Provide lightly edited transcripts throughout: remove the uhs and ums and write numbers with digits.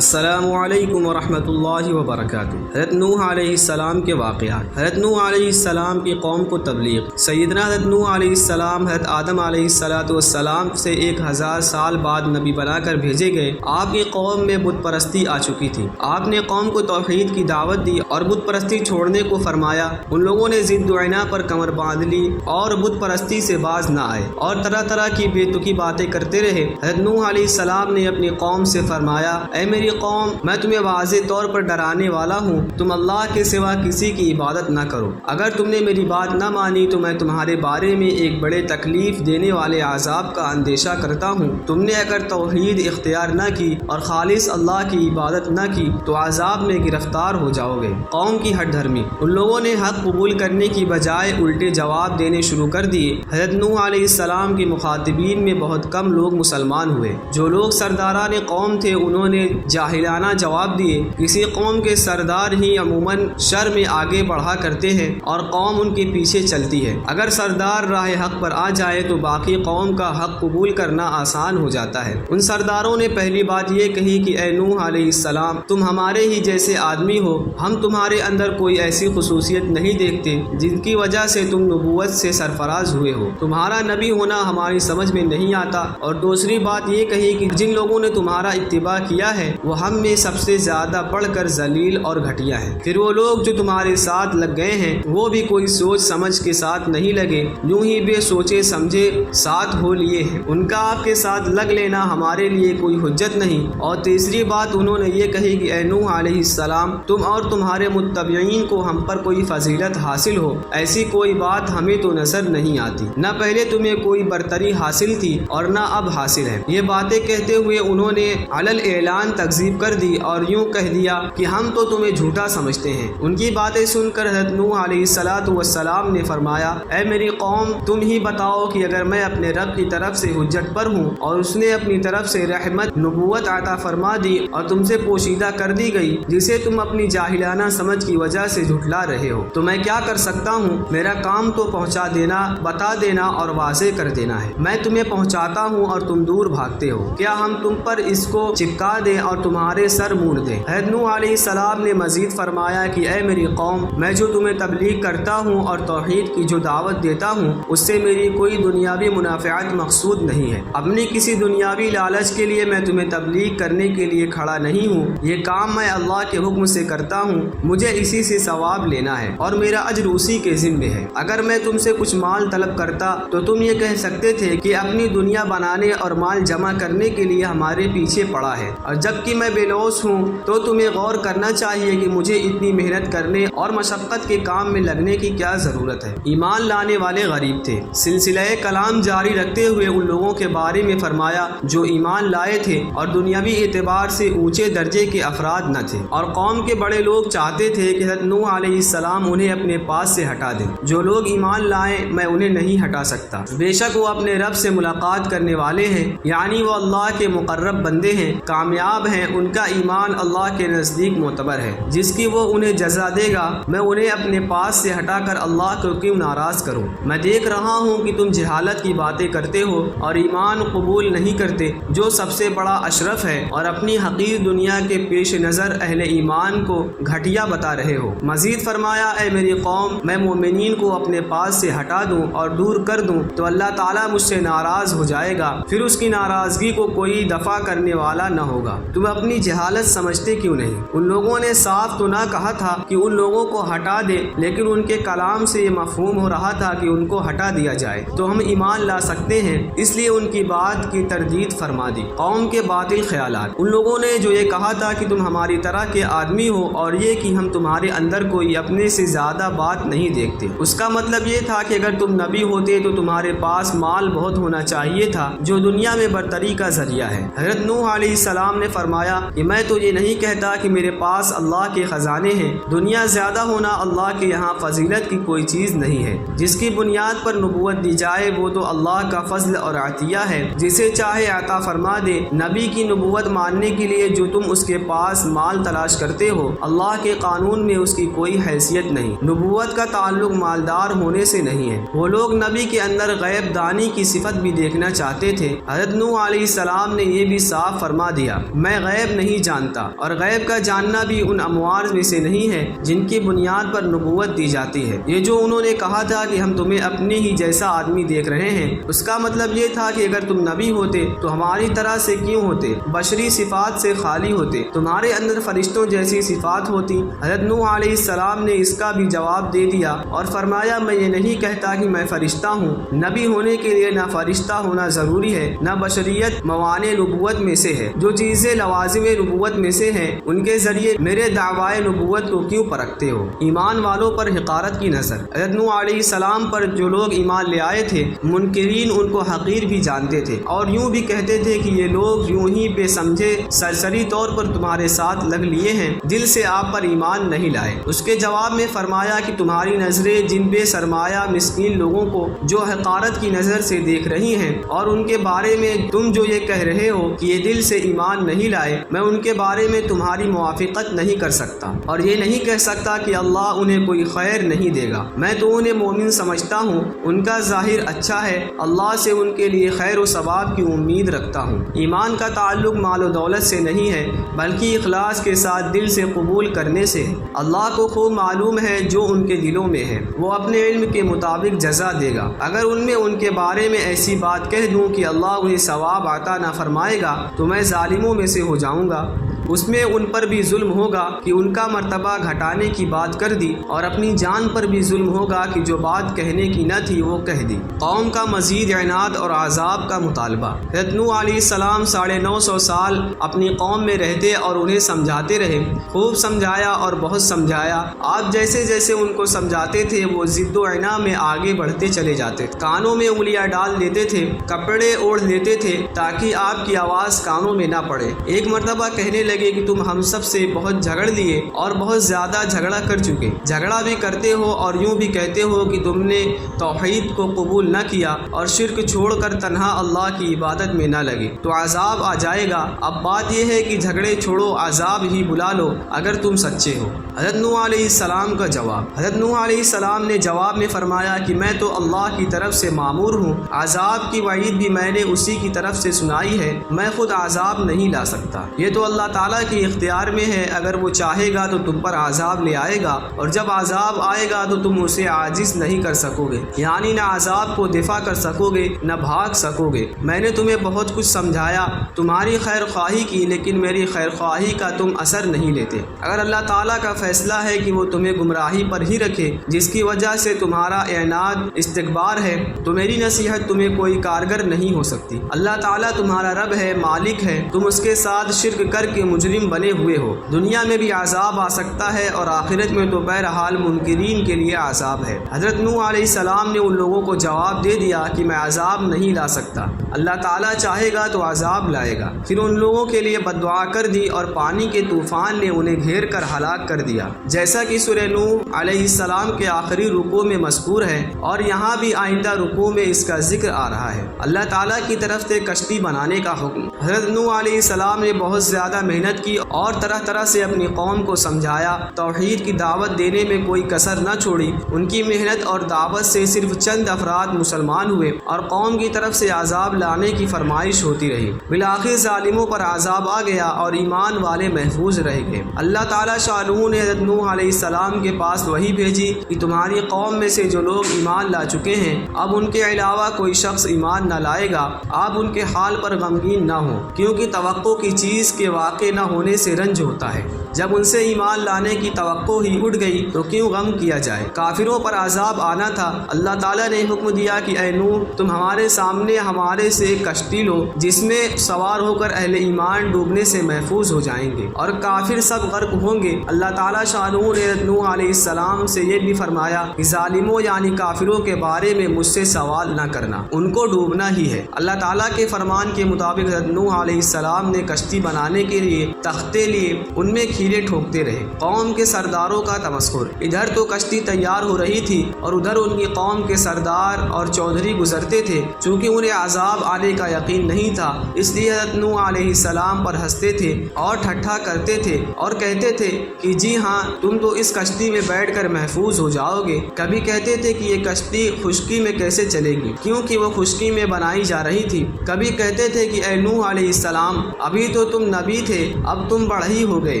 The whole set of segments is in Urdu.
السلام علیکم ورحمۃ اللہ وبرکاتہ۔ حضرت نوح علیہ السلام کے واقعات۔ حضرت نوح علیہ السلام کی قوم کو تبلیغ۔ سیدنا حضرت نوح علیہ السلام حضرت آدم علیہ السلام سے 1000 سال بعد نبی بنا کر بھیجے گئے۔ آپ کی قوم میں بت پرستی آ چکی تھی۔ آپ نے قوم کو توحید کی دعوت دی اور بت پرستی چھوڑنے کو فرمایا۔ ان لوگوں نے ضد و عناء پر کمر باندھ لی اور بت پرستی سے باز نہ آئے اور طرح طرح کی بے تکی باتیں کرتے رہے۔ حضرت نوح علیہ السلام نے اپنی قوم سے فرمایا، اے میری قوم، میں تمہیں واضح طور پر ڈرانے والا ہوں، تم اللہ کے سوا کسی کی عبادت نہ کرو۔ اگر تم نے میری بات نہ مانی تو میں تمہارے بارے میں ایک بڑے تکلیف دینے والے عذاب کا اندیشہ کرتا ہوں۔ تم نے اگر توحید اختیار نہ کی اور خالص اللہ کی عبادت نہ کی تو عذاب میں گرفتار ہو جاؤ گے۔ قوم کی ہٹ دھرمی۔ ان لوگوں نے حق قبول کرنے کی بجائے الٹے جواب دینے شروع کر دیے۔ حضرت نوح علیہ السلام کے مخاطبین میں بہت کم لوگ مسلمان ہوئے۔ جو لوگ سرداران قوم تھے انہوں نے جاہلانہ جواب دیے۔ کسی قوم کے سردار ہی عموماً شر میں آگے بڑھا کرتے ہیں اور قوم ان کے پیچھے چلتی ہے۔ اگر سردار راہ حق پر آ جائے تو باقی قوم کا حق قبول کرنا آسان ہو جاتا ہے۔ ان سرداروں نے پہلی بات یہ کہی کہ اے نوح علیہ السلام، تم ہمارے ہی جیسے آدمی ہو، ہم تمہارے اندر کوئی ایسی خصوصیت نہیں دیکھتے جن کی وجہ سے تم نبوت سے سرفراز ہوئے ہو۔ تمہارا نبی ہونا ہماری سمجھ میں نہیں آتا۔ اور دوسری بات یہ کہی کہ جن لوگوں نے تمہارا اتباع کیا ہے وہ ہم میں سب سے زیادہ بڑھ کر ذلیل اور گھٹیا ہے۔ پھر وہ لوگ جو تمہارے ساتھ لگ گئے ہیں وہ بھی کوئی سوچ سمجھ کے ساتھ نہیں لگے، یوں ہی بے سوچے سمجھے ساتھ ہو لیے ہیں۔ ان کا آپ کے ساتھ لگ لینا ہمارے لیے کوئی حجت نہیں۔ اور تیسری بات انہوں نے یہ کہی کہ اے نوح علیہ السلام، تم اور تمہارے متبعین کو ہم پر کوئی فضیلت حاصل ہو، ایسی کوئی بات ہمیں تو نظر نہیں آتی۔ نہ پہلے تمہیں کوئی برتری حاصل تھی اور نہ اب حاصل ہے۔ یہ باتیں کہتے ہوئے انہوں نے علل اعلان تکذیب کر دی اور یوں کہہ دیا کہ ہم تو تمہیں جھوٹا سمجھتے ہیں۔ ان کی باتیں سن کر حضرت نوح علیہ السلام نے فرمایا، اے میری قوم، تم ہی بتاؤ کہ اگر میں اپنے رب کی طرف سے حجت پر ہوں اور اس نے اپنی طرف سے رحمت نبوت عطا فرما دی اور تم سے پوشیدہ کر دی گئی جسے تم اپنی جاہلانہ سمجھ کی وجہ سے جھٹلا رہے ہو، تو میں کیا کر سکتا ہوں؟ میرا کام تو پہنچا دینا، بتا دینا اور واضح کر دینا ہے۔ میں تمہیں پہنچاتا ہوں اور تم دور بھاگتے ہو۔ کیا ہم تم پر اس کو چپکا دیں اور تمہارے سر مونڈ دیں؟ حضرت نوح علیہ السلام نے مزید فرمایا کہ اے میری قوم، میں جو تمہیں تبلیغ کرتا ہوں اور توحید کی جو دعوت دیتا ہوں اس سے میری کوئی دنیاوی منافعت مقصود نہیں ہے۔ اپنی کسی دنیاوی لالچ کے لیے میں تمہیں تبلیغ کرنے کے لیے کھڑا نہیں ہوں۔ یہ کام میں اللہ کے حکم سے کرتا ہوں، مجھے اسی سے ثواب لینا ہے اور میرا اجر اسی کے ذمے ہے۔ اگر میں تم سے کچھ مال طلب کرتا تو تم یہ کہہ سکتے تھے کہ اپنی دنیا بنانے اور مال جمع کرنے کے لیے ہمارے پیچھے پڑا ہے، اور جبکہ میں بے لوث ہوں تو تمہیں غور کرنا چاہیے کہ مجھے اتنی محنت کرنے اور مشقت کے کام میں لگنے کی کیا ضرورت ہے۔ ایمان لانے والے غریب تھے۔ سلسلہ کلام جاری رکھتے ہوئے ان لوگوں کے بارے میں فرمایا جو ایمان لائے تھے اور دنیاوی اعتبار سے اونچے درجے کے افراد نہ تھے، اور قوم کے بڑے لوگ چاہتے تھے کہ حضرت نوح علیہ السلام انہیں اپنے پاس سے ہٹا دیں۔ جو لوگ ایمان لائیں میں انہیں نہیں ہٹا سکتا، بے شک وہ اپنے رب سے ملاقات کرنے والے ہیں، یعنی وہ اللہ کے مقرب بندے ہیں، کامیاب ہیں، ان کا ایمان اللہ کے نزدیک معتبر ہے، جس کی وہ انہیں جزا دے گا۔ میں انہیں اپنے پاس سے ہٹا کر اللہ کو کیوں ناراض کروں؟ میں دیکھ رہا ہوں کہ تم جہالت کی باتیں کرتے ہو اور ایمان قبول نہیں کرتے، جو سب سے بڑا اشرف ہے، اور اپنی حقیر دنیا کے پیش نظر اہل ایمان کو گھٹیا بتا رہے ہو۔ مزید فرمایا، اے میری قوم، میں مومنین کو اپنے پاس سے ہٹا دوں اور دور کر دوں تو اللہ تعالیٰ مجھ سے ناراض ہو جائے گا، پھر اس کی ناراضگی کو کوئی دفع کرنے والا نہ ہوگا۔ تم اپنی جہالت سمجھتے کیوں نہیں؟ ان لوگوں نے صاف تو نہ کہا تھا کہ ان لوگوں کو ہٹا دے، لیکن ان کے کلام سے یہ مفہوم ہو رہا تھا کہ ان کو ہٹا دیا جائے تو ہم ایمان لا سکتے ہیں، اس لیے ان کی بات کی تردید فرما دی۔ قوم کے باطل خیالات۔ ان لوگوں نے جو یہ کہا تھا کہ تم ہماری طرح کے آدمی ہو اور یہ کہ ہم تمہارے اندر کوئی اپنے سے زیادہ بات نہیں دیکھتے، اس کا مطلب یہ تھا کہ اگر تم نبی ہوتے تو تمہارے پاس مال بہت ہونا چاہیے تھا جو دنیا میں برتری کا ذریعہ ہے۔ حضرت نوح علیہ السلام نے فرمایا کہ میں تو یہ نہیں کہتا کہ میرے پاس اللہ کے خزانے ہیں، دنیا زیادہ ہونا اللہ کے یہاں فضیلت کی کوئی چیز نہیں ہے۔ جس کی بنیاد پر نبوت دی جائے وہ تو اللہ کا فضل اور عطیہ ہے، جسے چاہے عطا فرما دے۔ نبی کی نبوت ماننے کے لیے جو تم اس کے پاس مال تلاش کرتے ہو، اللہ کے قانون میں اس کی کوئی حیثیت نہیں۔ نبوت کا تعلق مالدار ہونے سے نہیں ہے۔ وہ لوگ نبی کے اندر غیب دانی کی صفت بھی دیکھنا چاہتے تھے۔ حضرت نوح علیہ السلام نے یہ بھی صاف فرما دیا، میں غیب نہیں جانتا، اور غیب کا جاننا بھی ان اموار میں سے نہیں ہے جن کی بنیاد پر نبوت دی جاتی ہے۔ یہ جو انہوں نے کہا تھا کہ ہم تمہیں اپنے ہی جیسا آدمی دیکھ رہے ہیں، اس کا مطلب یہ تھا کہ اگر تم نبی ہوتے تو ہماری طرح سے کیوں ہوتے، بشری صفات سے خالی ہوتے، تمہارے اندر فرشتوں جیسی صفات ہوتی۔ حضرت نوح علیہ السلام نے اس کا بھی جواب دے دیا اور فرمایا میں یہ نہیں کہتا کہ میں فرشتہ ہوں، نبی ہونے کے لیے نہ فرشتہ ہونا ضروری ہے نہ بشریت موانع نبوت میں سے ہے۔ جو چیزیں لوازم نبوت میں سے ہیں ان کے ذریعے میرے دعوائے نبوت کو کیوں پرکھتے ہو؟ ایمان والوں پر حقارت کی نظر۔ حضرت نوح علیہ السلام پر جو لوگ ایمان لے آئے تھے، منکرین ان کو حقیر بھی جانتے تھے اور یوں بھی کہتے تھے کہ یہ لوگ یوں ہی بے سمجھے سرسری طور پر تمہارے ساتھ لگ لیے ہیں، دل سے آپ پر ایمان نہیں لائے۔ اس کے جواب میں فرمایا کہ تمہاری نظریں جن بے سرمایہ مسکین لوگوں کو جو حقارت کی نظر سے دیکھ رہی ہیں اور ان کے بارے میں تم جو یہ کہہ رہے ہو کہ یہ دل سے ایمان نہیں لائے، میں ان کے بارے میں تمہاری موافقت نہیں کر سکتا اور یہ نہیں کہہ سکتا کہ اللہ انہیں کوئی خیر نہیں دے گا۔ میں تو انہیں مومن سمجھتا ہوں، ان کا ظاہر اچھا ہے، اللہ سے ان کے لیے خیر و ثواب کی امید رکھتا ہوں۔ ایمان کا تعلق مال و دولت سے نہیں ہے بلکہ اخلاص کے ساتھ دل سے قبول کرنے سے ہے۔ اللہ کو خوب معلوم ہے جو ان کے دلوں میں ہے، وہ اپنے علم کے مطابق جزا دے گا۔ اگر ان کے بارے میں ایسی بات کہہ دوں کہ اللہ انہیں ثواب عطا نہ فرمائے گا تو میں ظالموں میں سے ہو جاؤں گا۔ اس میں ان پر بھی ظلم ہوگا کہ ان کا مرتبہ گھٹانے کی بات کر دی، اور اپنی جان پر بھی ظلم ہوگا کہ جو بات کہنے کی نہ تھی وہ کہہ دی۔ قوم کا مزید عناد اور عذاب کا مطالبہ۔ حضرت نوح علیہ السلام 950 سال اپنی قوم میں رہتے اور انہیں سمجھاتے رہے، خوب سمجھایا اور بہت سمجھایا۔ آپ جیسے جیسے ان کو سمجھاتے تھے وہ ضد و عناد میں آگے بڑھتے چلے جاتے، کانوں میں انگلیاں ڈال دیتے تھے، کپڑے اوڑھ لیتے تھے تاکہ آپ کی آواز کانوں میں نہ پڑے۔ ایک مرتبہ کہنے لگے کہ تم ہم سب سے بہت جھگڑ لیے اور بہت زیادہ جھگڑا کر چکے، جھگڑا بھی کرتے ہو اور یوں بھی کہتے ہو کہ تم نے توحید کو قبول نہ کیا اور شرک چھوڑ کر تنہا اللہ کی عبادت میں نہ لگے تو عذاب آ جائے گا۔ اب بات یہ ہے کہ جھگڑے چھوڑو، عذاب ہی بلا لو اگر تم سچے ہو۔ حضرت نوح علیہ السلام کا جواب۔ حضرت نوح علیہ السلام نے جواب میں فرمایا کہ میں تو اللہ کی طرف سے مامور ہوں، عذاب کی وعید بھی میں نے اسی کی طرف سے سنائی ہے، میں خود عذاب نہیں لا سکتا، یہ تو اللہ تعالیٰ کے اختیار میں ہے، اگر وہ چاہے گا تو تم پر عذاب لے آئے گا اور جب عذاب آئے گا تو تم اسے عاجز نہیں کر سکو گے، یعنی نہ عذاب کو دفاع کر سکو گے نہ بھاگ سکو گے۔ میں نے تمہیں بہت کچھ سمجھایا، تمہاری خیر خواہی کی، لیکن میری خیر خواہی کا تم اثر نہیں لیتے۔ اگر اللہ تعالیٰ کا فیصلہ ہے کہ وہ تمہیں گمراہی پر ہی رکھے جس کی وجہ سے تمہارا اعناد استکبار ہے تو میری نصیحت تمہیں کوئی کارگر نہیں ہو سکتی۔ اللہ تعالیٰ تمہارا رب ہے، مالک ہے، تم اس کے ساتھ شرک کر کے مجرم بنے ہوئے ہو۔ دنیا میں بھی عذاب آ سکتا ہے اور آخرت میں تو بہرحال منکرین کے لیے عذاب ہے۔ حضرت نوح علیہ السلام نے ان لوگوں کو جواب دے دیا کہ میں عذاب نہیں لا سکتا، اللہ تعالیٰ چاہے گا تو عذاب لائے گا۔ پھر ان لوگوں کے لیے بد دعا کر دی اور پانی کے طوفان نے انہیں گھیر کر ہلاک کر دیا، جیسا کہ سورہ نوح علیہ السلام کے آخری رکوع میں مذکور ہے اور یہاں بھی آئندہ رکوع میں اس کا ذکر آ رہا ہے۔ اللہ تعالیٰ کی طرف سے کشتی بنانے کا حکم۔ حضرت نوح علیہ السلام نے بہت زیادہ محنت کی اور طرح طرح سے اپنی قوم کو سمجھایا، توحید کی دعوت دینے میں کوئی کسر نہ چھوڑی۔ ان کی محنت اور دعوت سے صرف چند افراد مسلمان ہوئے اور قوم کی طرف سے عذاب لانے کی فرمائش ہوتی رہی۔ بالآخر ظالموں پر عذاب آ گیا اور ایمان والے محفوظ رہ گئے۔ اللہ تعالیٰ شاہ نے حضرت نوح علیہ السلام کے پاس وحی بھیجی کہ تمہاری قوم میں سے جو لوگ ایمان لا چکے ہیں اب ان کے علاوہ کوئی شخص ایمان نہ لائے گا، آپ ان کے حال پر غمگین نہ ہوں، کیونکہ توقع کی چیز کے واقع نہ ہونے سے رنج ہوتا ہے۔ جب ان سے ایمان لانے کی توقع ہی اٹھ گئی تو کیوں غم کیا جائے؟ کافروں پر عذاب آنا تھا، اللہ تعالیٰ نے حکم دیا کہ اے نوح تم ہمارے سامنے ہمارے سے ایک کشتی لو جس میں سوار ہو کر اہل ایمان ڈوبنے سے محفوظ ہو جائیں گے اور کافر سب غرق ہوں گے۔ اللہ تعالیٰ شاہ نے نوح علیہ السلام سے یہ بھی فرمایا کہ ظالموں یعنی کافروں کے بارے میں مجھ سے سوال نہ کرنا، ان کو ڈوبنا ہی ہے۔ اللہ تعالیٰ کے فرمان کے مطابق حضرت نوح علیہ السلام نے کشتی بنانے کے لیے تختے لیے، ان میں کھیرے ٹھوکتے رہے۔ قوم کے سرداروں کا تمسخر۔ ادھر تو کشتی تیار ہو رہی تھی اور ادھر ان کی قوم کے سردار اور چودھری گزرتے تھے، چونکہ انہیں عذاب آنے کا یقین نہیں تھا، اس لیے حضرت نوح علیہ السلام پر ہنستے تھے اور ٹھٹھا کرتے تھے اور کہتے تھے کہ جی ہاں تم تو اس کشتی میں بیٹھ کر محفوظ ہو جاؤ گے۔ کبھی کہتے تھے کہ یہ کشتی خشکی میں کیسے چلے گی، کیونکہ وہ خشکی میں بنائی جا رہی تھی۔ کبھی کہتے تھے کہ اے نوح علیہ السلام ابھی تو تم نبی تھے، اب تم بڑھئی ہو گئے۔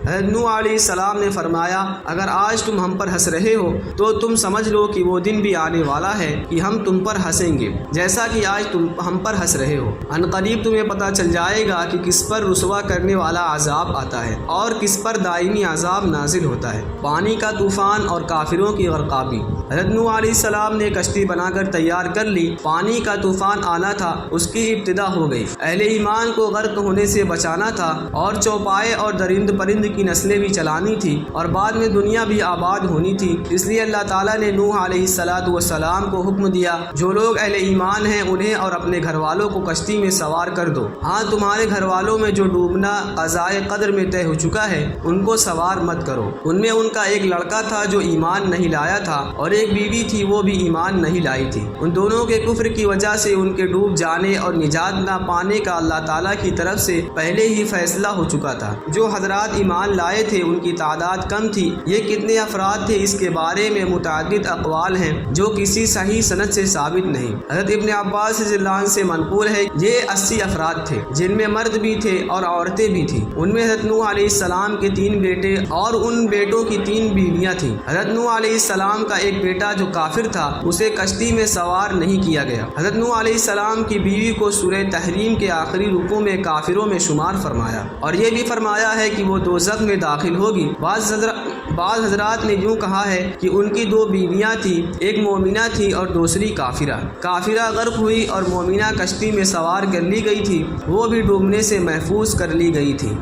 حضرت نوح علیہ السلام نے فرمایا اگر آج تم ہم پر ہنس رہے ہو تو تم سمجھ لو کہ وہ دن بھی آنے والا ہے کہ ہم تم پر ہنسیں گے جیسا کہ آج تم ہم پر ہنس رہے ہو۔ ان قریب تمہیں پتہ چل جائے گا کہ کس پر رسوا کرنے والا عذاب آتا ہے اور کس پر دائمی عذاب نازل ہوتا ہے۔ پانی کا طوفان اور کافروں کی غرقابی۔ حضرت نوح علیہ السلام نے کشتی بنا کر تیار کر لی۔ پانی کا طوفان آنا تھا، اس کی ابتدا ہو گئی۔ اہل ایمان کو غرق ہونے سے بچانا تھا اور چوپائے اور درند پرند کی نسلیں بھی چلانی تھی اور بعد میں دنیا بھی آباد ہونی تھی۔ اس لیے اللہ تعالیٰ نے نوح علیہ السلام کو حکم دیا جو لوگ اہل ایمان ہیں انہیں اور اپنے گھر والوں کو کشتی میں سوار کر دو۔ ہاں تمہارے گھر والوں میں جو ڈوبنا قضائے قدر میں طے ہو چکا ہے ان کو سوار مت کرو۔ ان میں ان کا ایک لڑکا تھا جو ایمان نہیں لایا تھا اور ایک بیوی تھی وہ بھی ایمان نہیں لائی تھی۔ ان دونوں کے کفر کی وجہ سے ان کے ڈوب جانے اور نجات نہ پانے کا اللہ تعالیٰ کی طرف سے پہلے ہی فیصلہ ہو چکا تھا۔ جو حضرات ایمان لائے تھے ان کی تعداد کم تھی۔ یہ کتنے افراد تھے اس کے بارے میں متعدد اقوال ہیں جو کسی صحیح سند سے ثابت نہیں۔ حضرت ابن عباس رضی اللہ عنہ سے منقول ہے یہ 80 افراد تھے جن میں مرد بھی تھے اور عورتیں بھی تھیں۔ ان میں حضرت نوح علیہ السلام کے 3 بیٹے اور ان بیٹوں کی 3 بیویاں تھیں۔ حضرت نوح علیہ السلام کا ایک بیٹا جو کافر تھا اسے کشتی میں سوار نہیں کیا گیا۔ حضرت نوح علیہ السلام کی بیوی کو سورہ تحریم کے آخری رکوع میں کافروں میں شمار فرمایا اور یہ بھی فرمایا ہے کہ وہ دوزخ میں داخل ہوگی۔ بعض حضرات نے یوں کہا ہے کہ ان کی 2 بیویاں تھیں، ایک مومنہ تھی اور دوسری کافرہ۔ کافرہ غرق ہوئی اور مومنہ کشتی میں سوار کر لی گئی تھی، وہ بھی ڈوبنے سے محفوظ کر لی گئی تھی۔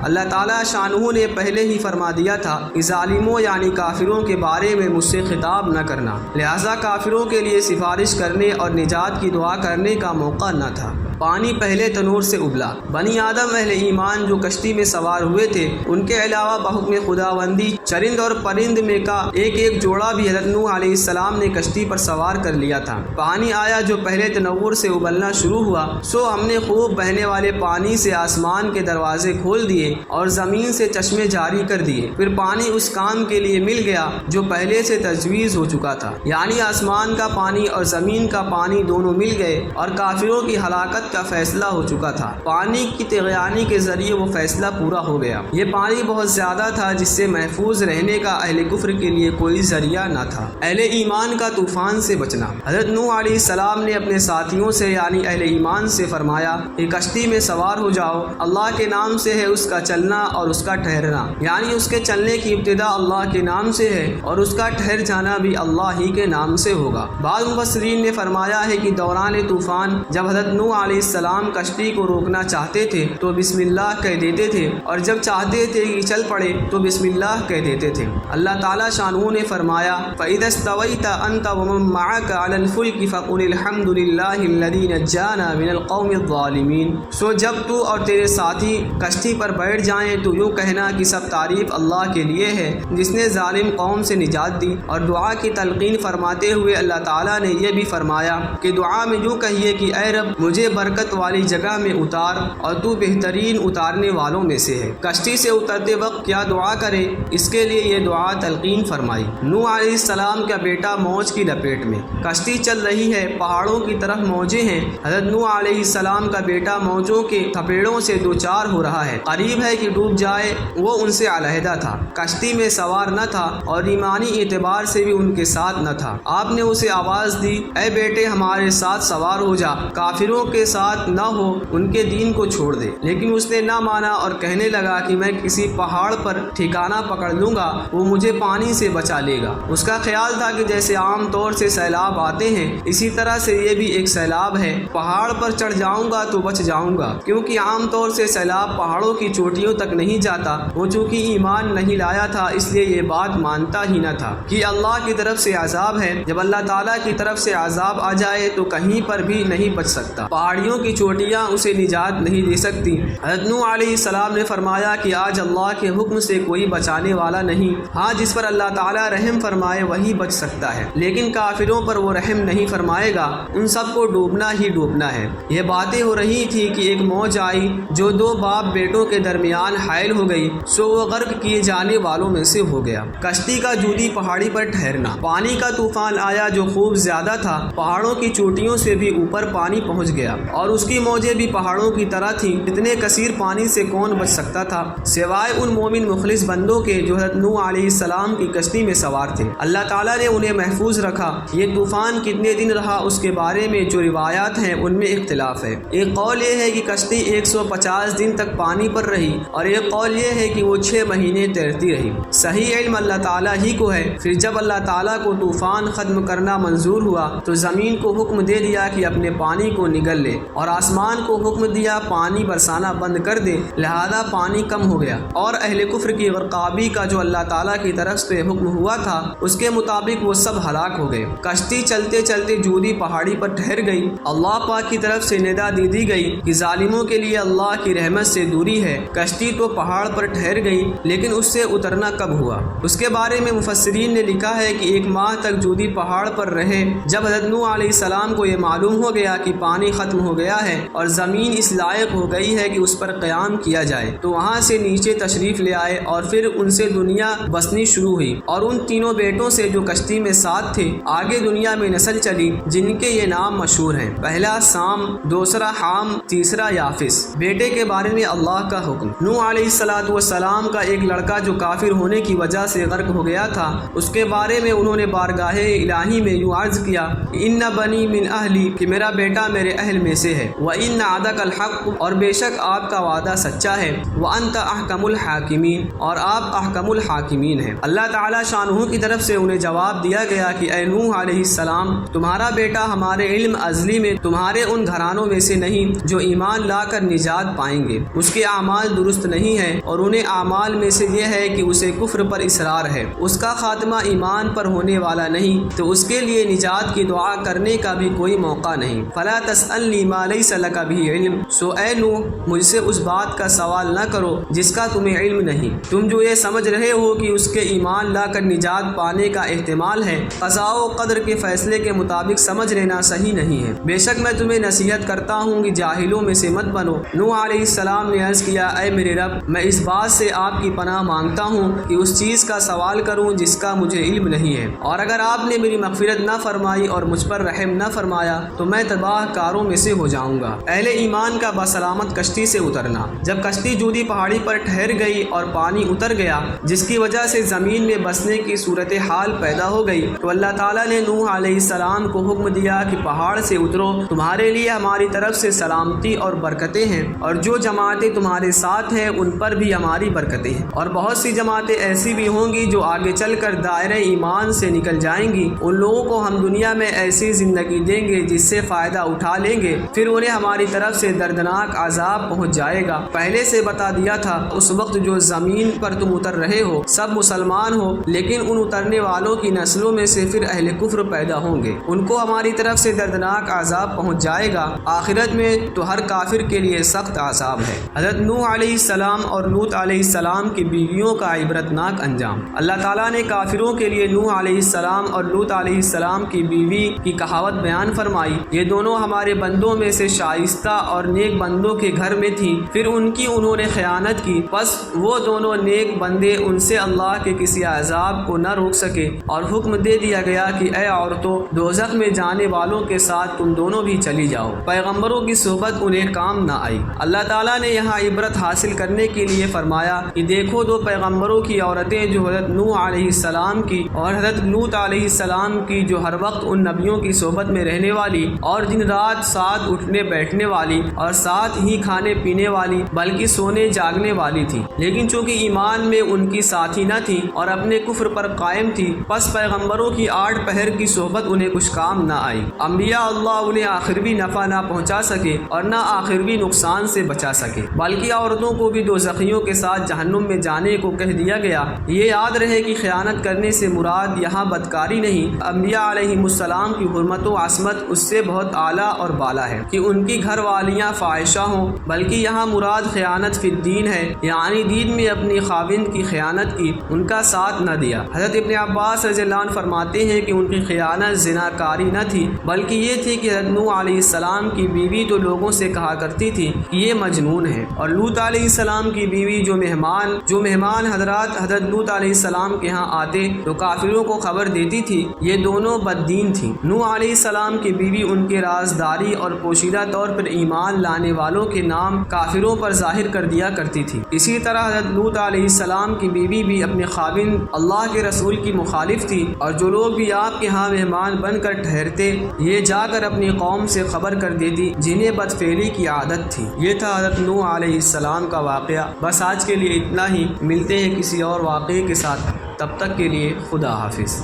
اللہ تعالیٰ شانہ نے پہلے ہی فرما دیا تھا کہ ظالموں یعنی کافروں کے بارے میں مجھ سے خطاب نہ کرنا، لہٰذا کافروں کے لیے سفارش کرنے اور نجات کی دعا کرنے کا موقع نہ تھا۔ پانی پہلے تنور سے ابلا۔ بنی آدم اہل ایمان جو کشتی میں سوار ہوئے تھے ان کے علاوہ بحکم خداوندی چرند اور پرند میں کا ایک جوڑا بھی حضرت نوح علیہ السلام نے کشتی پر سوار کر لیا تھا۔ پانی آیا جو پہلے تنور سے ابلنا شروع ہوا، سو ہم نے خوب بہنے والے پانی سے آسمان کے دروازے کھول دیے اور زمین سے چشمے جاری کر دیے۔ پھر پانی اس کام کے لیے مل گیا جو پہلے سے تجویز ہو چکا تھا، یعنی آسمان کا پانی اور زمین کا پانی دونوں مل گئے اور کافروں کی ہلاکت کا فیصلہ ہو چکا تھا۔ پانی کی طغیانی کے ذریعے وہ فیصلہ پورا ہو گیا۔ یہ پانی بہت زیادہ تھا جس سے محفوظ رہنے کا اہل کفر کے لیے کوئی ذریعہ نہ تھا۔ اہل ایمان کا طوفان سے بچنا۔ حضرت نوح علیہ السلام نے اپنے ساتھیوں سے یعنی اہل ایمان سے فرمایا کہ کشتی میں سوار ہو جاؤ، اللہ کے نام سے ہے اس کا چلنا اور اس کا ٹھہرنا، یعنی اس کے چلنے کی ابتدا اللہ کے نام سے ہے اور اس کا ٹھہر جانا بھی اللہ ہی کے نام سے ہوگا۔ بعض مفسرین نے فرمایا ہے کہ دوران طوفان جب حضرت نوح علیہ السلام کشتی کو روکنا چاہتے تھے تو بسم اللہ کہہ دیتے تھے اور جب چاہتے تھے کہ چل پڑے تو بسم اللہ کہہ دیتے تھے۔ اللہ تعالیٰ شانہ نے فرمایا فَإِذَا اسْتَوَيْتَ أَنْتَ وَمَن مَّعَكَ عَلَى الْفُلْكِ فَقُلِ الْحَمْدُ لِلَّهِ الَّذِي نَجَّانَا مِنَ الْقَوْمِ الظَّالِمِينَ۔ سو جب تو اور تیرے ساتھی کشتی پر بیٹھ جائیں تو یوں کہنا کہ سب تعریف اللہ کے لیے ہے جس نے ظالم قوم سے نجات دی۔ اور دعا کی تلقین فرماتے ہوئے اللہ تعالیٰ نے یہ بھی فرمایا کہ دعا میں یوں کہیے کہ اے رب مجھے برکت والی جگہ میں اتار اور تو بہترین اتارنے والوں میں سے ہے۔ کشتی سے اترتے وقت کیا دعا کرے اس کے لیے یہ دعا تلقین فرمائی۔ نوح علیہ السلام کا بیٹا موج کی لپیٹ میں۔ کشتی چل رہی ہے، پہاڑوں کی طرف موجیں ہیں۔ حضرت نوح علیہ السلام کا بیٹا موجوں کے تھپیڑوں سے دوچار ہو رہا ہے، قریب ہے کہ ڈوب جائے۔ وہ ان سے علیحدہ تھا، کشتی میں سوار نہ تھا اور ایمانی اعتبار سے بھی ان کے ساتھ نہ تھا۔ آپ نے اسے آواز دی اے بیٹے ہمارے ساتھ سوار ہو جا، کافروں کے ساتھ نہ ہو، ان کے دین کو چھوڑ دے۔ لیکن اس نے نہ مانا اور کہنے لگا کہ میں کسی پہاڑ پر ٹھکانہ پکڑ لوں گا، وہ مجھے پانی سے بچا لے گا۔ اس کا خیال تھا کہ جیسے عام طور سے سیلاب آتے ہیں اسی طرح سے یہ بھی ایک سیلاب ہے، پہاڑ پر چڑھ جاؤں گا تو بچ جاؤں گا، کیونکہ عام طور سے سیلاب پہاڑوں کی چوٹیوں تک نہیں جاتا۔ وہ چونکہ ایمان نہیں لایا تھا اس لیے یہ بات مانتا ہی نہ تھا کہ اللہ کی طرف سے عذاب ہے۔ جب اللہ تعالیٰ کی طرف سے عذاب آ جائے تو کہیں پر بھی نہیں بچ سکتا، پہاڑیوں کی چوٹیاں اسے نجات نہیں دے سکتی۔ حضرت نوح علیہ السلام نے فرمایا کہ آج اللہ کے حکم سے کوئی بچانے والا نہیں، ہاں جس پر اللہ تعالیٰ رحم فرمائے وہی بچ سکتا ہے، لیکن کافروں پر وہ رحم نہیں فرمائے گا، ان سب کو ڈوبنا ہی ڈوبنا ہے۔ یہ باتیں ہو رہی تھی کہ ایک موج آئی جو 2 باپ بیٹوں کے درمیان حائل ہو گئی، سو وہ غرق کیے جانے والوں میں سے ہو گیا۔ کشتی کا جودی پہاڑی پر ٹھہرنا۔ پانی کا طوفان آیا جو خوب زیادہ تھا، پہاڑوں کی چوٹیوں سے بھی اوپر پانی پہنچ گیا اور اس کی موجیں بھی پہاڑوں کی طرح تھیں۔ اتنے کثیر پانی سے کون بچ سکتا تھا سوائے ان مومن مخلص بندوں کے جو حضرت نوح علیہ السلام کی کشتی میں سوار تھے۔ اللہ تعالیٰ نے انہیں محفوظ رکھا۔ یہ طوفان کتنے دن رہا اس کے بارے میں جو روایات ہیں ان میں اختلاف ہے۔ ایک قول یہ ہے کہ کشتی 150 دن تک پانی پر رہی اور ایک قول یہ ہے کہ وہ 6 مہینے تیرتی رہی۔ صحیح علم اللہ تعالیٰ ہی کو ہے۔ پھر جب اللہ تعالیٰ کو طوفان ختم کرنا منظور ہوا تو زمین کو حکم دے دیا کہ اپنے پانی کو نگل لے، اور آسمان کو حکم دیا پانی برسانا بند کر دے، لہذا پانی کم ہو گیا۔ اور اہل کفر کی غرقابی کا جو اللہ تعالیٰ کی طرف سے حکم ہوا تھا اس کے مطابق وہ سب ہلاک ہو گئے۔ کشتی چلتے چلتے جودی پہاڑی پر ٹھہر گئی۔ اللہ پاک کی طرف سے ندا دے دی گئی کہ ظالموں کے لیے اللہ کی رحمت سے دوری ہے۔ کشتی تو پہاڑ پر ٹھہر گئی لیکن اس سے اترنا کب ہوا؟ اس کے بارے میں مفسرین نے لکھا ہے کہ 1 ماہ تک جودی پہاڑ پر رہے۔ جب حضرت نوح علیہ السلام کو یہ معلوم ہو گیا کہ پانی ختم ہو گیا ہے اور زمین اس لائق ہو گئی ہے کہ اس پر قیام کیا جائے تو وہاں سے نیچے تشریف لے آئے، اور پھر ان سے دنیا بسنی شروع ہوئی، اور ان تینوں بیٹوں سے جو کشتی میں ساتھ تھے آگے دنیا میں نسل چلی جن کے یہ نام مشہور ہیں، پہلا سام، دوسرا حام، تیسرا یافس۔ بیٹے کے بارے میں اللہ کا حکم۔ نوح علیہ السلام کا ایک لڑکا جو کافر ہونے کی وجہ سے غرق ہو گیا تھا، اس کے بارے میں انہوں نے بارگاہ الہی میں یوں عرض کیا، ان بنی من اہلی، کہ میرا بیٹا میرے اہل میں سے ہے، وَإِنَّ عَدَكَ الْحَقُّ، اور بے شک آپ کا وعدہ سچا ہے، وَأَنْتَ أَحْكَمُ الْحَاكِمِينَ، اور آپ احکم الحاکمین ہیں۔ اللہ تعالیٰ شانہ کی طرف سے انہیں جواب دیا گیا کہ اے نوح علیہ السلام، تمہارا بیٹا ہمارے علم ازلی میں تمہارے ان گھرانوں میں سے نہیں جو ایمان لا کر نجات پائیں گے۔ اس کے اعمال درست نہیں ہیں، اور انہیں اعمال میں سے یہ ہے کہ اسے کفر پر اصرار ہے، اس کا خاتمہ ایمان پر ہونے والا نہیں، تو اس کے لیے نجات کی دعا کرنے کا بھی کوئی موقع نہیں۔ فلا تسألنی ما لیس لک بہ علم، سو اے نوح مجھ سے اس بات کا سوال نہ کرو جس کا تمہیں علم نہیں۔ تم جو یہ سمجھ رہے ہو کہ اس کے ایمان لا کر نجات پانے کا احتمال ہے، قضاء و قدر کے فیصلے کے مطابق سمجھ لینا صحیح نہیں ہے۔ بے شک میں تمہیں نصیحت کرتا ہوں کہ جاہلوں میں سے مت بنو۔ نوح علیہ السلام نے عرض کیا، اے میرے رب، میں اس بات سے آپ کی پناہ مانگتا ہوں کہ اس چیز کا سوال کروں جس کا مجھے علم نہیں ہے، اور اگر آپ نے میری مغفرت نہ فرمائی اور مجھ پر رحم نہ فرمایا تو میں تباہ کاروں میں سے ہو جاؤں گا۔ اہل ایمان کا بسلامت کشتی سے اترنا۔ جب کشتی جودی پہاڑی پر ٹھہر گئی اور پانی اتر گیا جس کی وجہ سے زمین میں بسنے کی صورتحال پیدا ہو گئی تو اللہ تعالیٰ نے نوح علیہ السلام کو حکم دیا کہ پہاڑ سے اترو، تمہارے لیے ہماری طرف سے سلامتی اور برکتیں ہیں، اور جو جماعتیں تمہارے ساتھ ہیں ان پر بھی ہماری برکتیں ہیں، اور بہت سی جماعتیں ایسی بھی ہوں گی جو آگے چل کر دائرہ ایمان سے نکل جائیں گی۔ ان لوگوں کو ہم دنیا میں ایسی زندگی دیں گے جس سے فائدہ اٹھا لیں گے، پھر انہیں ہماری طرف سے دردناک عذاب پہنچ جائے گا۔ پہلے سے بتا دیا تھا اس وقت جو زمین پر تم اتر رہے ہو سب مسلمان ہو، لیکن ان اترنے والوں کی نسلوں میں سے پھر اہل کفر پیدا ہوں گے، ان کو ہماری طرف سے دردناک عذاب پہنچ جائے گا، آخرت میں تو ہر کافر کے لیے سخت عذاب ہے۔ حضرت نوح علیہ السلام اور لوط علیہ السلام کی بیویوں کا عبرتناک انجام۔ اللہ تعالیٰ نے کافروں کے لیے نوح علیہ السلام اور لوط علیہ السلام کی بیوی کی کہاوت بیان فرمائی، یہ دونوں ہمارے بندوں میں سے شائستہ اور نیک بندوں کے گھر میں تھی، پھر ان کی انہوں نے خیانت کی، بس وہ دونوں نیک بندے ان سے اللہ کے کسی عذاب کو نہ روک سکے، اور حکم دے دیا گیا کہ اے عورتوں، دوزخ میں جانے والوں کے ساتھ تم دونوں بھی چلی جاؤ۔ پیغمبروں کی صحبت انہیں کام نہ آئی۔ اللہ تعالیٰ نے یہاں عبرت حاصل کرنے کے لیے فرمایا کہ دیکھو دو پیغمبروں کی عورتیں جو حضرت نوح علیہ السلام کی اور حضرت لوط علیہ السلام کی، جو ہر وقت ان نبیوں کی صحبت میں رہنے والی اور دن رات ساتھ اٹھنے بیٹھنے والی اور ساتھ ہی کھانے پینے والی بلکہ سونے جاگنے والی تھی، لیکن چونکہ ایمان میں ان کی ساتھی نہ تھی اور اپنے کفر پر قائم تھی، پس پیغمبروں کی 8 پہر کی صحبت انہیں کچھ کام نہ آئی۔ انبیاء اللہ انہیں آخروی نفع نہ پہنچا سکے اور نہ آخروی نقصان سے بچا سکے، بلکہ عورتوں کو بھی دوزخیوں کے ساتھ جہنم میں جانے کو کہہ دیا گیا۔ یہ یاد رہے کہ خیانت کرنے سے مراد یہاں بدکاری نہیں، انبیاء علیہ السلام کی حرمت و عصمت اس سے بہت اعلیٰ اور بالا ہے کہ ان کی گھر والیاں فاحشہ ہوں، بلکہ یہاں مراد خیانت فی الدین ہے، یعنی دین میں اپنی خاوند کی خیانت کی، ان کا ساتھ نہ دیا۔ حضرت ابن عباس رضی اللہ عنہ فرماتے ہیں کہ ان کی خیانت زناکاری نہ تھی، بلکہ یہ تھی کہ حضرت نوح علیہ السلام کی بیوی تو لوگوں سے کہا کرتی تھی کہ یہ مجنون ہے، اور لوط علیہ السلام کی بیوی جو مہمان حضرت لوط علیہ السلام کے ہاں آتے تو کافروں کو خبر دیتی تھی، یہ دونوں بددین تھیں۔ نوح علیہ السلام کی بیوی ان کے رازداری اور پوشیدہ طور پر ایمان لانے والوں کے نام کافروں پر ظاہر کر دیا کرتی تھی۔ اسی طرح حضرت لوط علیہ السلام کی بیوی بھی اپنے خاوند اللہ کے رسول کی مخالف تھی، اور جو لوگ بھی آپ کے ہاں مہمان بن کر ٹھہرتے یہ جا کر اپنی قوم سے خبر کر دیتی جنہیں بدفعلی کی عادت تھی۔ یہ تھا حضرت نوح علیہ السلام کا واقعہ۔ بس آج کے لیے اتنا ہی، ملتے ہیں کسی اور واقعے کے ساتھ، تب تک کے لیے خدا حافظ۔